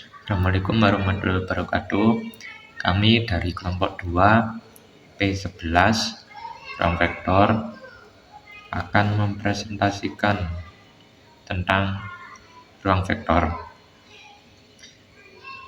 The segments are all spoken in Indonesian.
Assalamualaikum warahmatullahi wabarakatuh. Kami dari kelompok 2 P11 ruang vektor akan mempresentasikan tentang ruang vektor.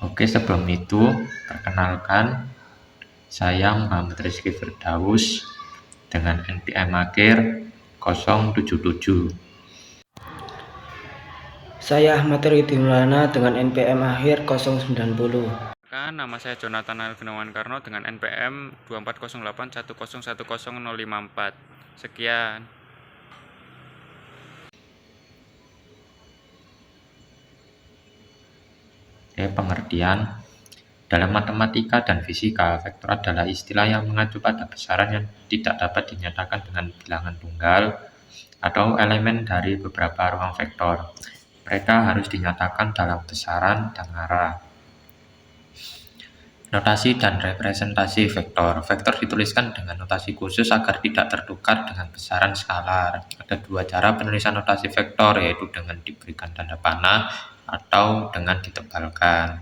Oke, sebelum itu perkenalkan, saya Muhammad Rizky Firdaus dengan NPM akhir 077. Saya Ahmad Ridi Maulana dengan NPM akhir 090. Nama saya Jonathan Algunawan Karno dengan NPM 240810101054. Sekian. Pengertian. Dalam matematika dan fisika, vektor adalah istilah yang mengacu pada besaran yang tidak dapat dinyatakan dengan bilangan tunggal atau elemen dari beberapa ruang vektor. Mereka harus dinyatakan dalam besaran dan arah. Notasi dan representasi vektor. Vektor dituliskan dengan notasi khusus agar tidak tertukar dengan besaran skalar. Ada dua cara penulisan notasi vektor, yaitu dengan diberikan tanda panah atau dengan ditebalkan.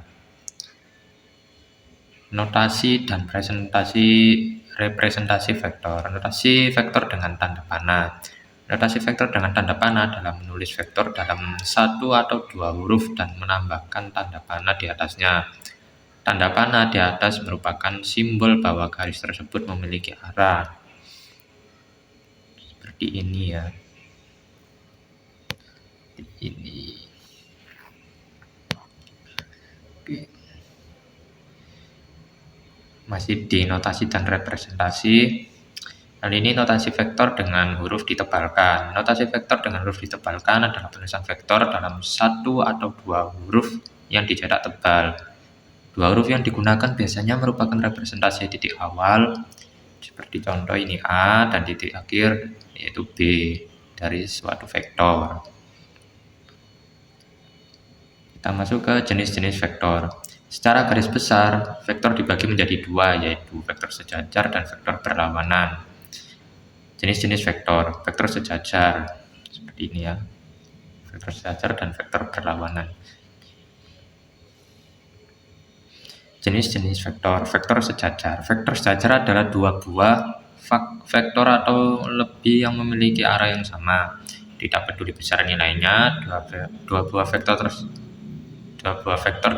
Notasi dan representasi vektor. Notasi vektor dengan tanda panah. Notasi vektor dengan tanda panah adalah menulis vektor dalam satu atau dua huruf dan menambahkan tanda panah di atasnya. Tanda panah di atas merupakan simbol bahwa garis tersebut memiliki arah. Seperti ini ya. Seperti ini. Oke. Masih di notasi dan representasi. Kali ini notasi vektor dengan huruf ditebalkan. Notasi vektor dengan huruf ditebalkan adalah penulisan vektor dalam satu atau dua huruf yang dicetak tebal. Dua huruf yang digunakan biasanya merupakan representasi titik awal, seperti contoh ini A, dan titik akhir yaitu B dari suatu vektor. Kita masuk ke jenis-jenis vektor. Secara garis besar, vektor dibagi menjadi dua, yaitu vektor sejajar dan vektor berlawanan. Jenis-jenis vektor sejajar, seperti ini ya, vektor sejajar dan vektor berlawanan. Jenis-jenis vektor sejajar. Vektor sejajar adalah dua buah vektor atau lebih yang memiliki arah yang sama. Tidak peduli besar nilainya, dua buah vektor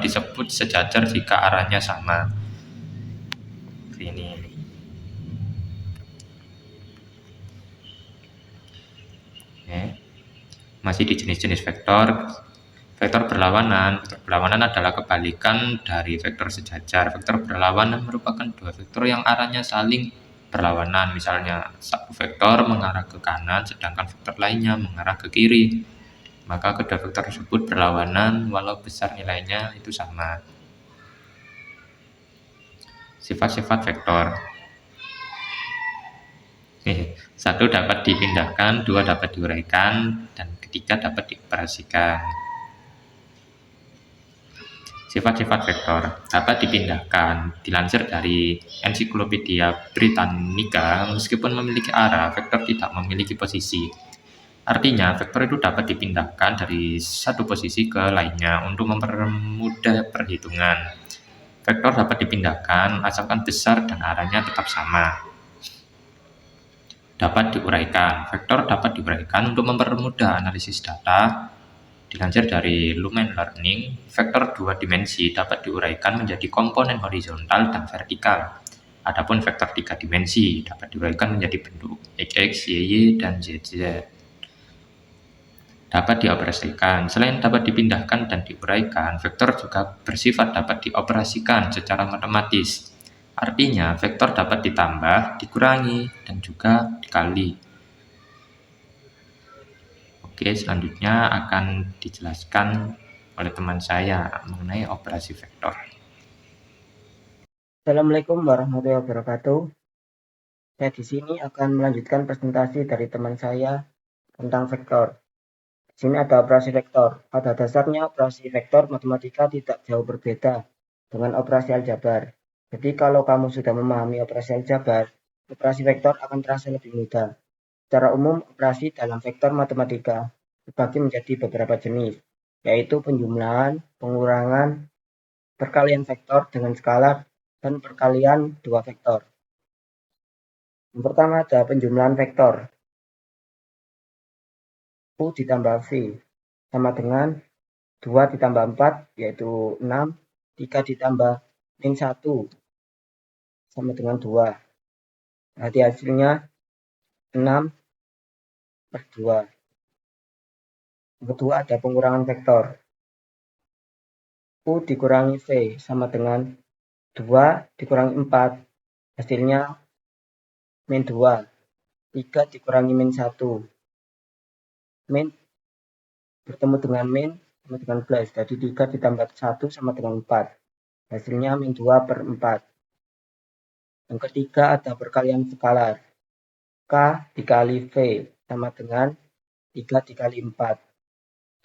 disebut sejajar jika arahnya sama. Ini. Masih di jenis-jenis vektor. Vektor berlawanan adalah kebalikan dari vektor sejajar. Vektor berlawanan merupakan dua vektor yang arahnya saling berlawanan. Misalnya, satu vektor mengarah ke kanan, sedangkan vektor lainnya mengarah ke kiri. Maka kedua vektor tersebut berlawanan walau besar nilainya itu sama. Sifat-sifat vektor. Satu dapat dipindahkan, dua dapat diuraikan, dan ketiga dapat dioperasikan. Sifat-sifat vektor dapat dipindahkan. Dilansir dari Ensiklopedia Britannica, meskipun memiliki arah, vektor tidak memiliki posisi. Artinya, vektor itu dapat dipindahkan dari satu posisi ke lainnya untuk mempermudah perhitungan. Vektor dapat dipindahkan asalkan besar dan arahnya tetap sama. Dapat diuraikan. Vektor dapat diuraikan untuk mempermudah analisis data. Dilansir dari Lumen Learning, vektor dua dimensi dapat diuraikan menjadi komponen horizontal dan vertikal. Adapun vektor tiga dimensi dapat diuraikan menjadi bentuk x, y, dan z. Dapat dioperasikan. Selain dapat dipindahkan dan diuraikan, vektor juga bersifat dapat dioperasikan secara matematis. Artinya, vektor dapat ditambah, dikurangi, dan juga dikali. Oke, selanjutnya akan dijelaskan oleh teman saya mengenai operasi vektor. Assalamualaikum warahmatullahi wabarakatuh. Saya di sini akan melanjutkan presentasi dari teman saya tentang vektor. Di sini ada operasi vektor. Pada dasarnya operasi vektor matematika tidak jauh berbeda dengan operasi aljabar. Jadi kalau kamu sudah memahami operasi aljabar, operasi vektor akan terasa lebih mudah. Secara umum, operasi dalam vektor matematika dibagi menjadi beberapa jenis, yaitu penjumlahan, pengurangan, perkalian vektor dengan skalar, dan perkalian dua vektor. Yang pertama ada penjumlahan vektor. U ditambah V sama dengan 2 ditambah 4 yaitu 6, 3 ditambah min 1 sama dengan 2. Berarti hasilnya 6 per 2. Yang kedua ada pengurangan vektor. U dikurangi V sama dengan 2 dikurangi 4. Hasilnya min 2. 3 dikurangi min 1. Min bertemu dengan min sama dengan plus. Jadi 3 ditambah 1 sama dengan 4. Hasilnya min 2 per 4. Yang ketiga ada perkalian skalar. K dikali V sama dengan 3 dikali 4.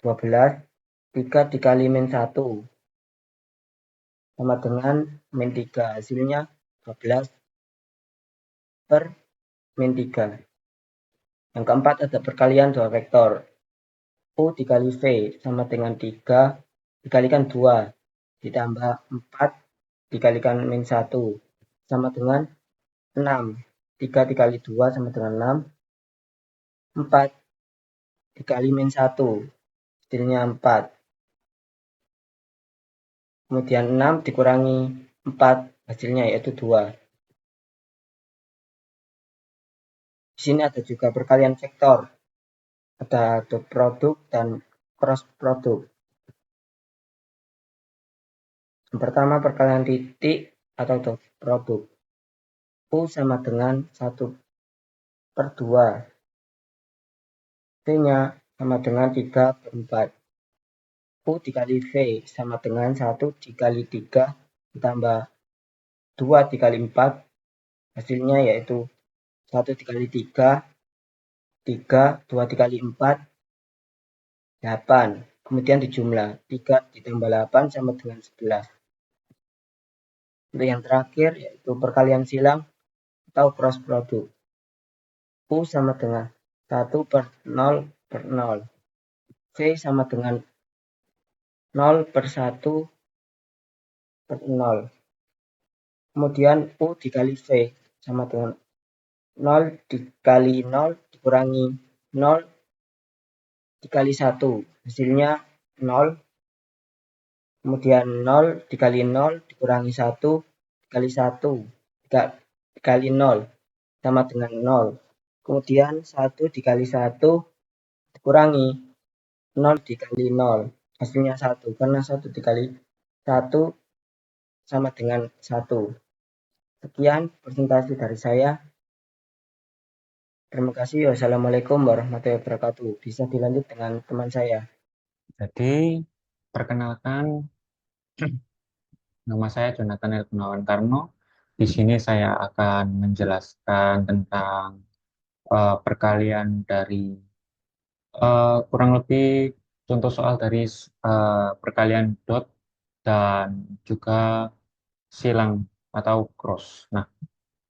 12. 3 dikali min 1 sama dengan min 3. Hasilnya 12 per min 3. Yang keempat ada perkalian dua vektor. U dikali V sama dengan 3 dikalikan 2 ditambah 4 dikalikan min 1 sama dengan 6. 3 dikali 2 sama dengan 6. 4 dikali min 1 hasilnya 4. Kemudian 6 dikurangi 4 hasilnya yaitu 2. Di sini ada juga perkalian vektor. Ada dot produk dan cross produk. Yang pertama perkalian titik atau dot produk. U sama dengan 1 per 2. V-nya sama dengan 3 per 4. U dikali V sama dengan 1 dikali 3 ditambah 2 dikali 4. Hasilnya yaitu 1 dikali 3, 3, 2 dikali 4, 8. Kemudian dijumlah 3 ditambah 8 sama dengan 11. Untuk yang terakhir yaitu perkalian silang atau cross produk. U sama dengan 1 per 0 per 0. V sama dengan 0 per 1 per 0. Kemudian U dikali V sama dengan 0 dikali 0 dikurangi 0 dikali 1. Hasilnya 0. Kemudian 0 dikali 0 dikurangi 1 dikali 1 dikali 0 sama dengan 0. Kemudian 1 dikali 1 dikurangi 0 dikali 0. Hasilnya 1. Karena 1 dikali 1 sama dengan 1. Sekian presentasi dari saya. Terima kasih. Wassalamualaikum warahmatullahi wabarakatuh. Bisa dilanjut dengan teman saya. Jadi, perkenalkan, nama saya Jonathan El Gunawan Karno. Di sini saya akan menjelaskan tentang perkalian dari kurang lebih contoh soal dari perkalian dot dan juga silang atau cross. Nah,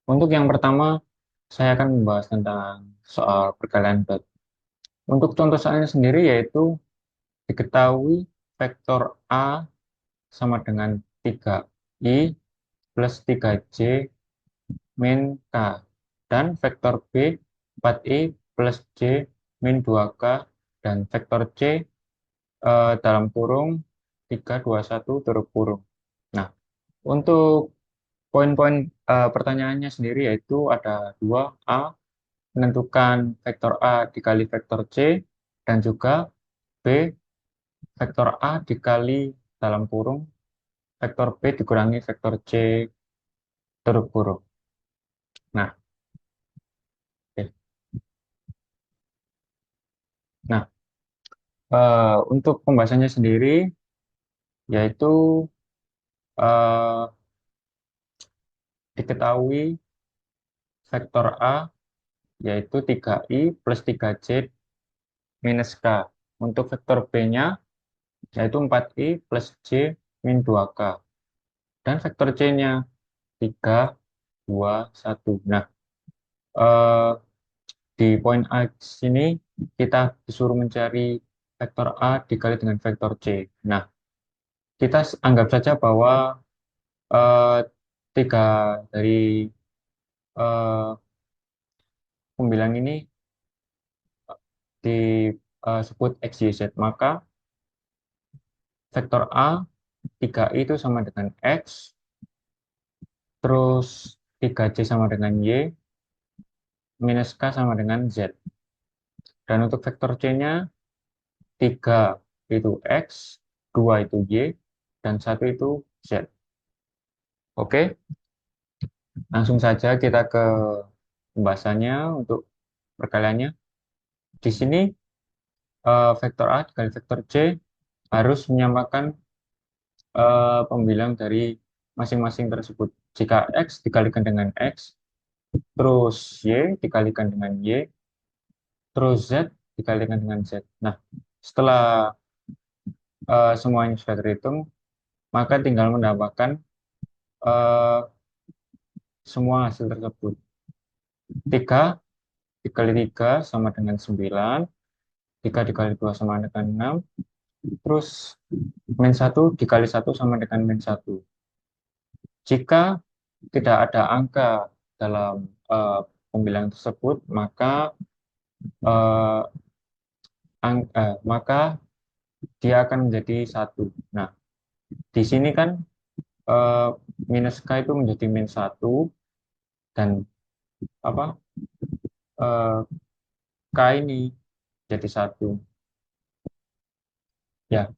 untuk yang pertama, saya akan membahas tentang soal perkalian dot. Untuk contoh soalnya sendiri yaitu diketahui vektor A sama dengan 3i plus 3j min k dan vektor B 4i plus j min 2k dan vektor c dalam kurung 3, 2, 1 tutup kurung. Nah, untuk poin-poin pertanyaannya sendiri yaitu ada 2a menentukan vektor A dikali vektor C dan juga B vektor A dikali dalam kurung vektor B dikurangi vektor C tutup kurung. Nah, oke. Nah, untuk pembahasannya sendiri yaitu eh, diketahui vektor A yaitu 3i plus 3j minus k. Untuk vektor B-nya yaitu 4i plus j min 2k. Dan vektor C-nya 3, 2, 1. Nah, eh, di poin A sini kita disuruh mencari vektor A dikali dengan vektor C. Nah, kita anggap saja bahwa eh, tiga dari eh, pembilang ini disebut X, Y, Z. Maka vektor A 3i itu sama dengan X, terus 3C sama dengan Y, minus K sama dengan Z. Dan untuk vektor C-nya 3 itu X, 2 itu Y, dan 1 itu Z. Oke, langsung saja kita ke pembahasannya untuk perkaliannya. Di sini vektor A dikali vektor C harus menyamakan pembilang dari masing-masing tersebut. Jika X dikalikan dengan X, terus Y dikalikan dengan Y, terus Z dikalikan dengan Z. Nah, setelah semuanya sudah terhitung, maka tinggal menambahkan eh, semua hasil tersebut. 3 dikali 3 sama dengan 9, 3 dikali 2 sama dengan 6, terus min 1 dikali 1 sama dengan min 1. Jika tidak ada angka dalam eh, pembilangan tersebut, eh, maka dia akan menjadi 1. Nah, di sini kan eh, minus K itu menjadi min 1, dan apa eh, K ini jadi 1. Ya,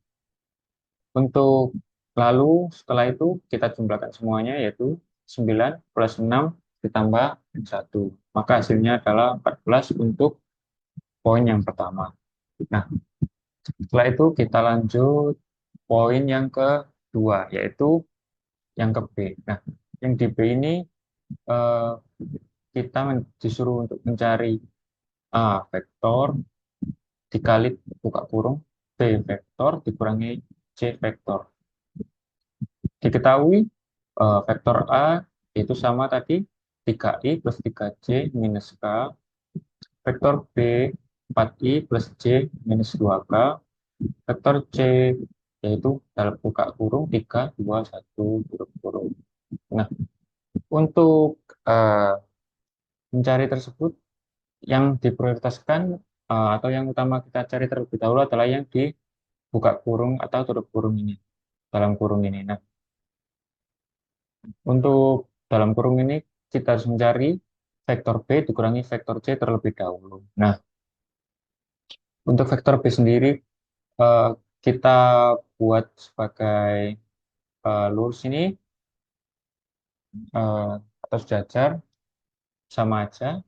untuk lalu setelah itu kita jumlahkan semuanya, yaitu 9 plus 6 ditambah 1. Maka hasilnya adalah 14 untuk poin yang pertama. Nah, setelah itu kita lanjut poin yang kedua, yaitu yang ke B. Nah, yang di B ini eh, kita disuruh untuk mencari A vektor dikali buka kurung B vektor dikurangi C vektor. Diketahui vektor A itu sama tadi 3i plus 3c minus k, vektor B 4i plus c minus 2k, vektor C yaitu dalam buka kurung 3, 2, 1 tutup kurung. Nah, untuk mencari tersebut yang diprioritaskan atau yang utama kita cari terlebih dahulu adalah yang di buka kurung atau tutup kurung ini, dalam kurung ini. Nah, untuk dalam kurung ini kita harus mencari vektor B dikurangi vektor C terlebih dahulu. Nah, untuk vektor B sendiri eh, kita buat sebagai lurus ini atau sejajar sama aja.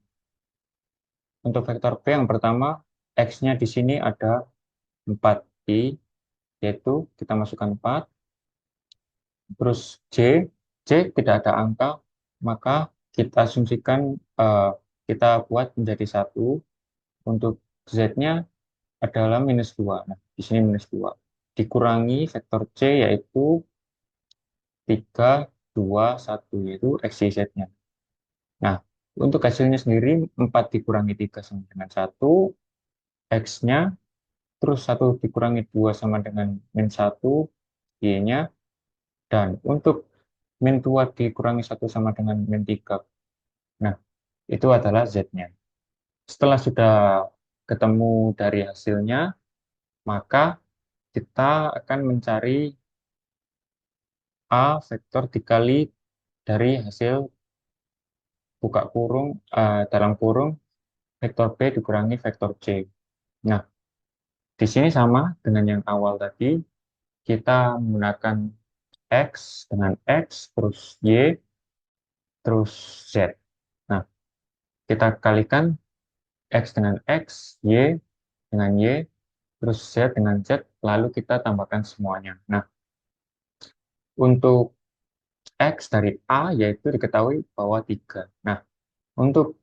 Untuk vektor B yang pertama, X-nya di sini ada 4i, yaitu kita masukkan 4, terus C tidak ada angka, maka kita asumsikan kita buat menjadi 1. Untuk Z-nya adalah minus 2. Nah, di sini minus 2. Dikurangi vektor C yaitu 3, 2, 1, yaitu X, Y, Z-nya. Nah, untuk hasilnya sendiri 4 dikurangi 3 sama dengan 1, X-nya, terus 1 dikurangi 2 sama dengan min 1, Y-nya, dan untuk min 2 dikurangi 1 sama dengan min 3. Nah, itu adalah Z-nya. Setelah sudah ketemu dari hasilnya, maka kita akan mencari A vektor dikali dari hasil buka kurung dalam kurung vektor B dikurangi vektor C. Nah, di sini sama dengan yang awal tadi, kita menggunakan X dengan X, terus Y, terus Z. Nah, kita kalikan X dengan X, Y dengan Y, terus Z dengan Z, lalu kita tambahkan semuanya. Nah, untuk X dari A yaitu diketahui bahwa 3. Nah, untuk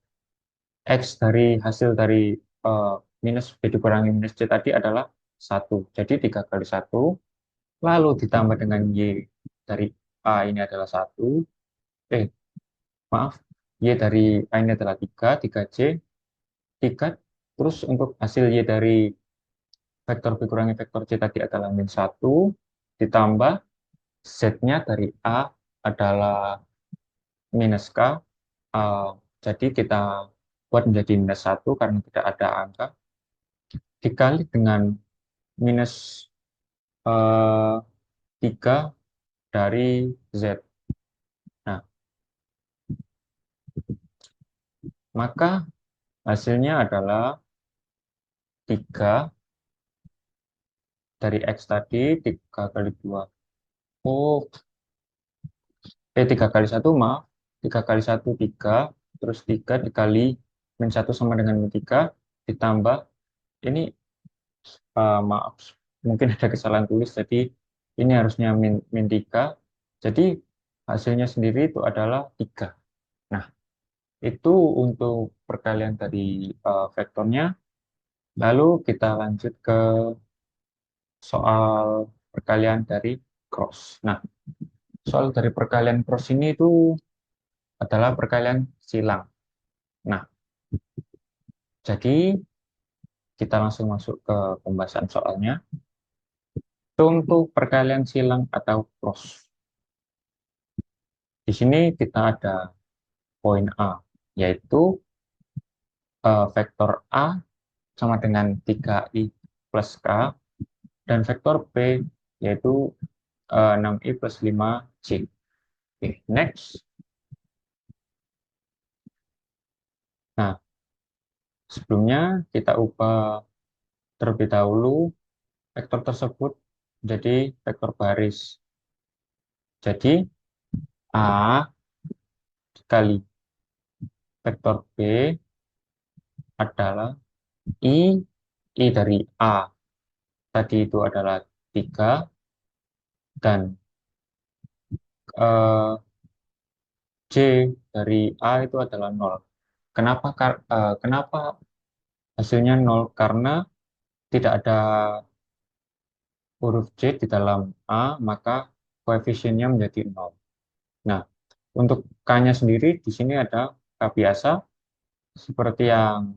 X dari hasil dari eh, minus B dikurangi minus C tadi adalah 1. Jadi 3 kali 1, lalu ditambah dengan Y dari A ini adalah 1. Maaf, Y dari A ini adalah 3, 3C, 3. Terus untuk hasil Y dari vektor B kurangi vektor C tadi adalah min 1. ditambah Z-nya dari A adalah minus K. eh, jadi kita buat menjadi minus 1 karena tidak ada angka, dikali dengan minus 3 dari Z. Nah, maka hasilnya adalah 3 dari X tadi, 3 kali 2. Oh, 3 kali 1, maaf. 3 kali 1, 3. Terus 3 dikali min 1 sama dengan min 3. Ditambah, ini maaf, mungkin ada kesalahan tulis, jadi ini harusnya min 3. Jadi hasilnya sendiri itu adalah 3. Nah, itu untuk perkalian dari vektornya. Lalu kita lanjut ke soal perkalian dari cross. Nah, soal dari perkalian cross ini itu adalah perkalian silang. Nah, jadi kita langsung masuk ke pembahasan soalnya. Contoh perkalian silang atau cross. Di sini kita ada poin A, yaitu vektor A sama dengan 3i plus K, dan vektor B yaitu 6i plus 5c. Oke, next. Nah, sebelumnya kita ubah terlebih dahulu vektor tersebut jadi vektor baris. Jadi A dikali vektor B adalah I dari A tadi itu adalah 3, dan eh, J dari A itu adalah 0. Kenapa hasilnya 0? Karena tidak ada huruf J di dalam A, maka koefisiennya menjadi 0. Nah, untuk K-nya sendiri di sini ada K biasa, seperti yang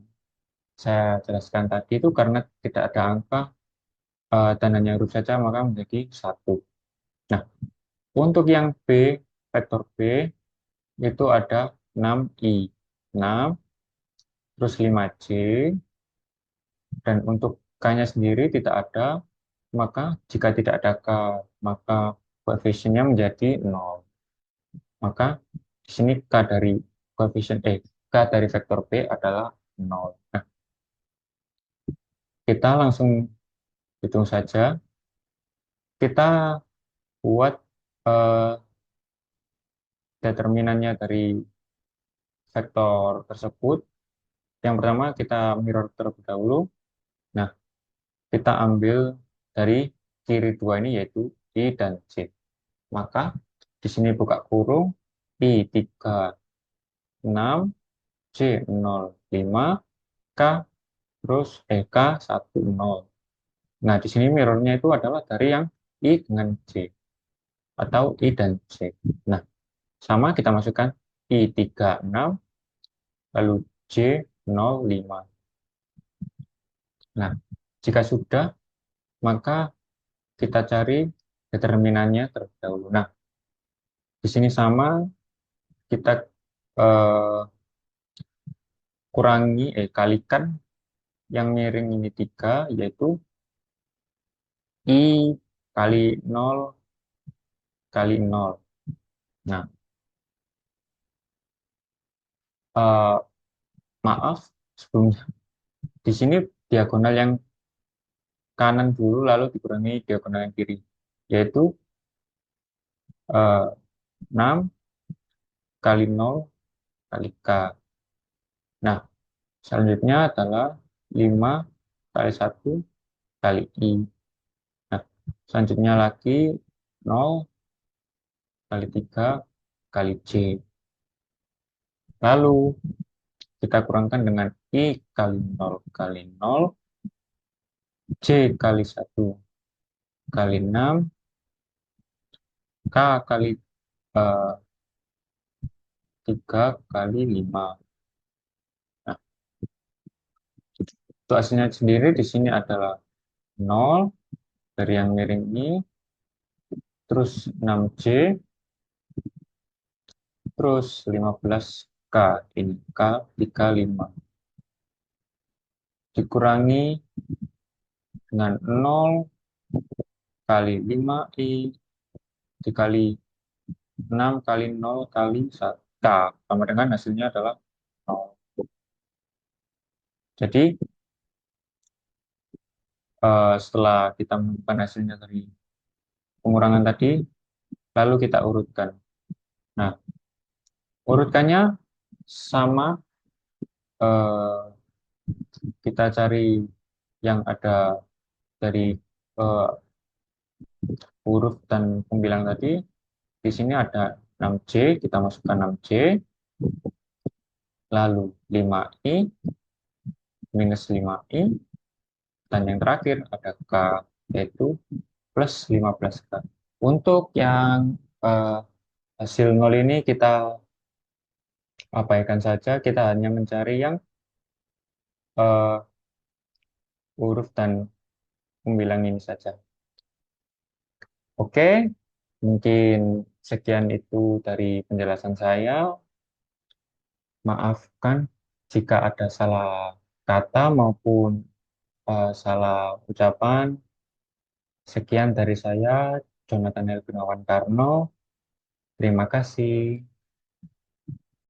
saya jelaskan tadi itu karena tidak ada angka dan hanya huruf saja, maka menjadi 1. Nah, untuk yang B, vektor B, itu ada 6i, 6, terus 5c, dan untuk K-nya sendiri tidak ada, maka jika tidak ada K, maka koefisiennya menjadi 0. Maka di sini K dari vektor B adalah 0. Nah, kita langsung hitung saja. Kita buat eh, determinannya dari vektor tersebut. Yang pertama kita mirror terlebih dahulu. Nah, kita ambil dari kiri dua ini yaitu I dan C. Maka di sini buka kurung, I 36, C 05, K K 10. Nah, di sini mirrornya itu adalah dari yang I dengan C atau I dan C. Nah, sama kita masukkan I 36 lalu C 05. Nah, jika sudah, maka kita cari determinannya terlebih dahulu. Nah, di sini sama kita eh, kalikan yang miring ini 3, yaitu I kali 0 kali 0. Nah, eh, maaf sebelumnya. Di sini diagonal yang kanan dulu lalu dikurangi diagonal yang kiri, yaitu 6 kali 0 kali K. Nah, selanjutnya adalah 5 kali 1 kali I. Nah, selanjutnya lagi 0 kali 3 kali C. Lalu kita kurangkan dengan I kali 0 kali 0, C kali 1 kali 6, K kali 3 kali 5. Nah, untuk hasilnya sendiri di sini adalah 0 dari yang miring ini, terus 6J, terus 15K, ini K35, dikurangi dengan 0 kali 5I dikali 6 kali 0 kali 1 K, sama dengan hasilnya adalah 0. Jadi setelah kita menemukan hasilnya dari pengurangan tadi, lalu kita urutkan. Nah, urutkannya sama, eh, kita cari yang ada dari eh, huruf dan pembilang tadi. Di sini ada 6J, kita masukkan 6J, lalu 5I minus 5I, dan yang terakhir ada K, yaitu plus 15K. Untuk yang hasil 0 ini kita abaikan saja, kita hanya mencari yang eh, huruf dan pembilang ini saja. Oke, mungkin sekian itu dari penjelasan saya. Maafkan jika ada salah kata maupun salah ucapan. Sekian dari saya, Jonathan L. Gunawan Karno. Terima kasih.